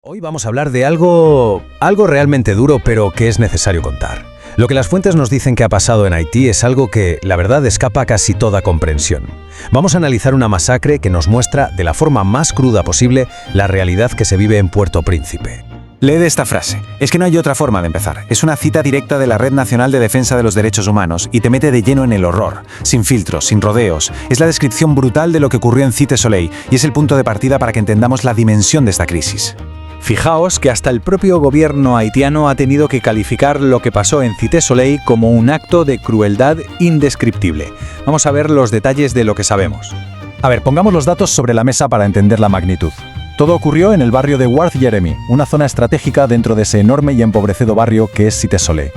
Hoy vamos a hablar de algo realmente duro, pero que es necesario contar. Lo que las fuentes nos dicen que ha pasado en Haití es algo que, la verdad, escapa a casi toda comprensión. Vamos a analizar una masacre que nos muestra, de la forma más cruda posible, la realidad que se vive en Puerto Príncipe. Lee esta frase. Es que no hay otra forma de empezar. Es una cita directa de la Red Nacional de Defensa de los Derechos Humanos y te mete de lleno en el horror, sin filtros, sin rodeos. Es la descripción brutal de lo que ocurrió en Cité Soleil y es el punto de partida para que entendamos la dimensión de esta crisis. Fijaos que hasta el propio gobierno haitiano ha tenido que calificar lo que pasó en Cité Soleil como un acto de crueldad indescriptible. Vamos a ver los detalles de lo que sabemos. A ver, pongamos los datos sobre la mesa para entender la magnitud. Todo ocurrió en el barrio de Worth Jeremy, una zona estratégica dentro de ese enorme y empobrecido barrio que es Cité Soleil.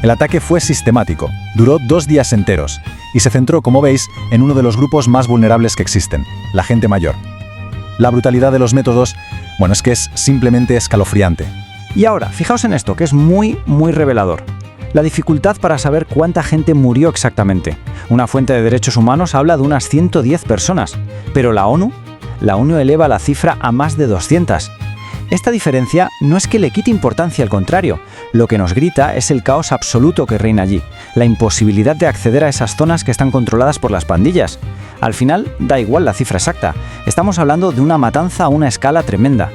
El ataque fue sistemático, duró 2 días enteros y se centró, como veis, en uno de los grupos más vulnerables que existen, la gente mayor. La brutalidad de los métodos, es que es simplemente escalofriante. Y ahora, fijaos en esto, que es muy revelador. La dificultad para saber cuánta gente murió exactamente. Una fuente de derechos humanos habla de unas 110 personas, pero la ONU eleva la cifra a más de 200. Esta diferencia no es que le quite importancia, al contrario. Lo que nos grita es el caos absoluto que reina allí, la imposibilidad de acceder a esas zonas que están controladas por las pandillas. Al final, da igual la cifra exacta. Estamos hablando de una matanza a una escala tremenda.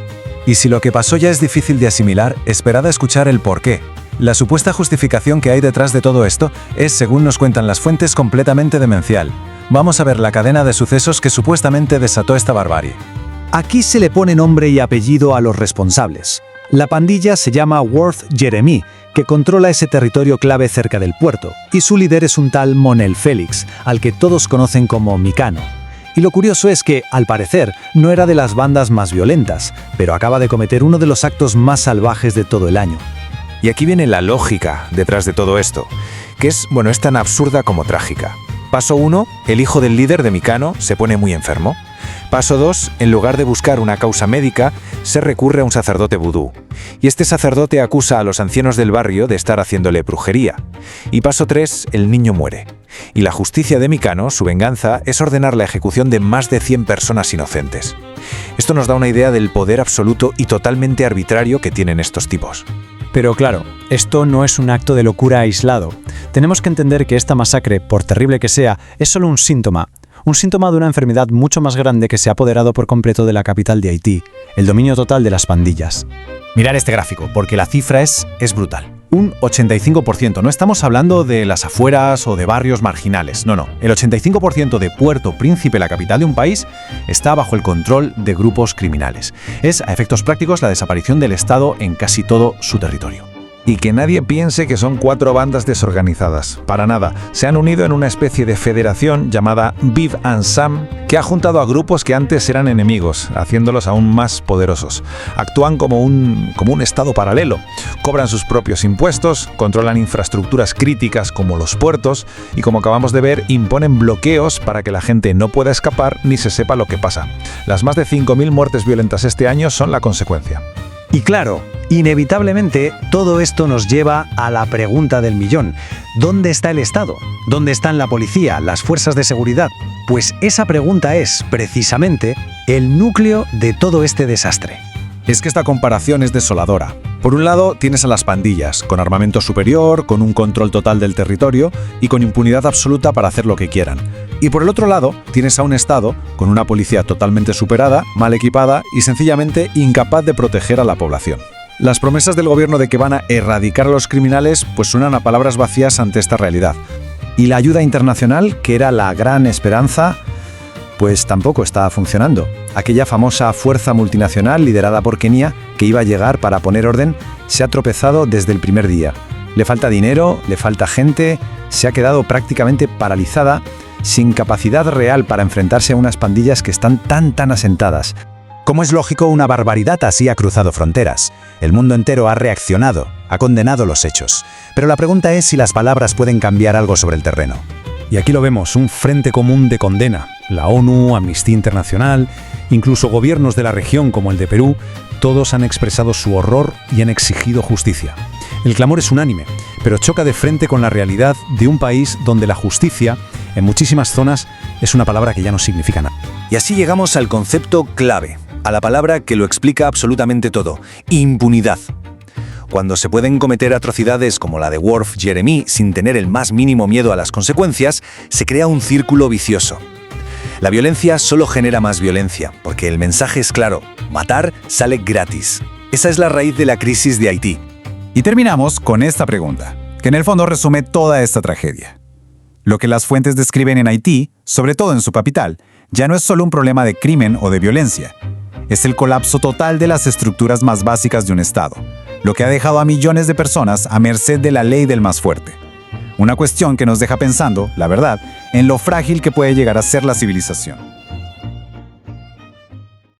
Y si lo que pasó ya es difícil de asimilar, esperad a escuchar el porqué. La supuesta justificación que hay detrás de todo esto es, según nos cuentan las fuentes, completamente demencial. Vamos a ver la cadena de sucesos que supuestamente desató esta barbarie. Aquí se le pone nombre y apellido a los responsables. La pandilla se llama Worth Jeremy, que controla ese territorio clave cerca del puerto, y su líder es un tal Monel Félix, al que todos conocen como Micano. Y lo curioso es que, al parecer, no era de las bandas más violentas, pero acaba de cometer uno de los actos más salvajes de todo el año. Y aquí viene la lógica detrás de todo esto, que es tan absurda como trágica. Paso 1, el hijo del líder de Micano se pone muy enfermo. Paso 2, en lugar de buscar una causa médica, se recurre a un sacerdote vudú. Y este sacerdote acusa a los ancianos del barrio de estar haciéndole brujería. Y paso 3, el niño muere. Y la justicia de Micano, su venganza, es ordenar la ejecución de más de 100 personas inocentes. Esto nos da una idea del poder absoluto y totalmente arbitrario que tienen estos tipos. Pero claro, esto no es un acto de locura aislado. Tenemos que entender que esta masacre, por terrible que sea, es solo un síntoma de una enfermedad mucho más grande que se ha apoderado por completo de la capital de Haití, el dominio total de las pandillas. Mirad este gráfico, porque la cifra es brutal. Un 85%, no estamos hablando de las afueras o de barrios marginales, no. El 85% de Puerto Príncipe, la capital de un país, está bajo el control de grupos criminales. Es, a efectos prácticos, la desaparición del Estado en casi todo su territorio. Y que nadie piense que son 4 bandas desorganizadas. Para nada. Se han unido en una especie de federación llamada Viv Ansam, que ha juntado a grupos que antes eran enemigos, haciéndolos aún más poderosos. Actúan como un estado paralelo. Cobran sus propios impuestos, controlan infraestructuras críticas como los puertos y, como acabamos de ver, imponen bloqueos para que la gente no pueda escapar ni se sepa lo que pasa. Las más de 5.000 muertes violentas este año son la consecuencia. Y claro, inevitablemente, todo esto nos lleva a la pregunta del millón. ¿Dónde está el Estado? ¿Dónde están la policía, las fuerzas de seguridad? Pues esa pregunta es, precisamente, el núcleo de todo este desastre. Es que esta comparación es desoladora. Por un lado, tienes a las pandillas, con armamento superior, con un control total del territorio y con impunidad absoluta para hacer lo que quieran. Y por el otro lado, tienes a un Estado con una policía totalmente superada, mal equipada y sencillamente incapaz de proteger a la población. Las promesas del gobierno de que van a erradicar a los criminales suenan a palabras vacías ante esta realidad. Y la ayuda internacional, que era la gran esperanza, tampoco está funcionando. Aquella famosa fuerza multinacional liderada por Kenia, que iba a llegar para poner orden, se ha tropezado desde el primer día. Le falta dinero, le falta gente, se ha quedado prácticamente paralizada, sin capacidad real para enfrentarse a unas pandillas que están tan asentadas. Como es lógico, una barbaridad así ha cruzado fronteras. El mundo entero ha reaccionado, ha condenado los hechos. Pero la pregunta es si las palabras pueden cambiar algo sobre el terreno. Y aquí lo vemos, un frente común de condena. La ONU, Amnistía Internacional, incluso gobiernos de la región como el de Perú, todos han expresado su horror y han exigido justicia. El clamor es unánime, pero choca de frente con la realidad de un país donde la justicia, en muchísimas zonas, es una palabra que ya no significa nada. Y así llegamos al concepto clave, a la palabra que lo explica absolutamente todo: impunidad. Cuando se pueden cometer atrocidades como la de Worf Jeremy sin tener el más mínimo miedo a las consecuencias, se crea un círculo vicioso. La violencia solo genera más violencia, porque el mensaje es claro: matar sale gratis. Esa es la raíz de la crisis de Haití. Y terminamos con esta pregunta, que en el fondo resume toda esta tragedia. Lo que las fuentes describen en Haití, sobre todo en su capital, ya no es solo un problema de crimen o de violencia. Es el colapso total de las estructuras más básicas de un Estado, lo que ha dejado a millones de personas a merced de la ley del más fuerte. Una cuestión que nos deja pensando, la verdad, en lo frágil que puede llegar a ser la civilización.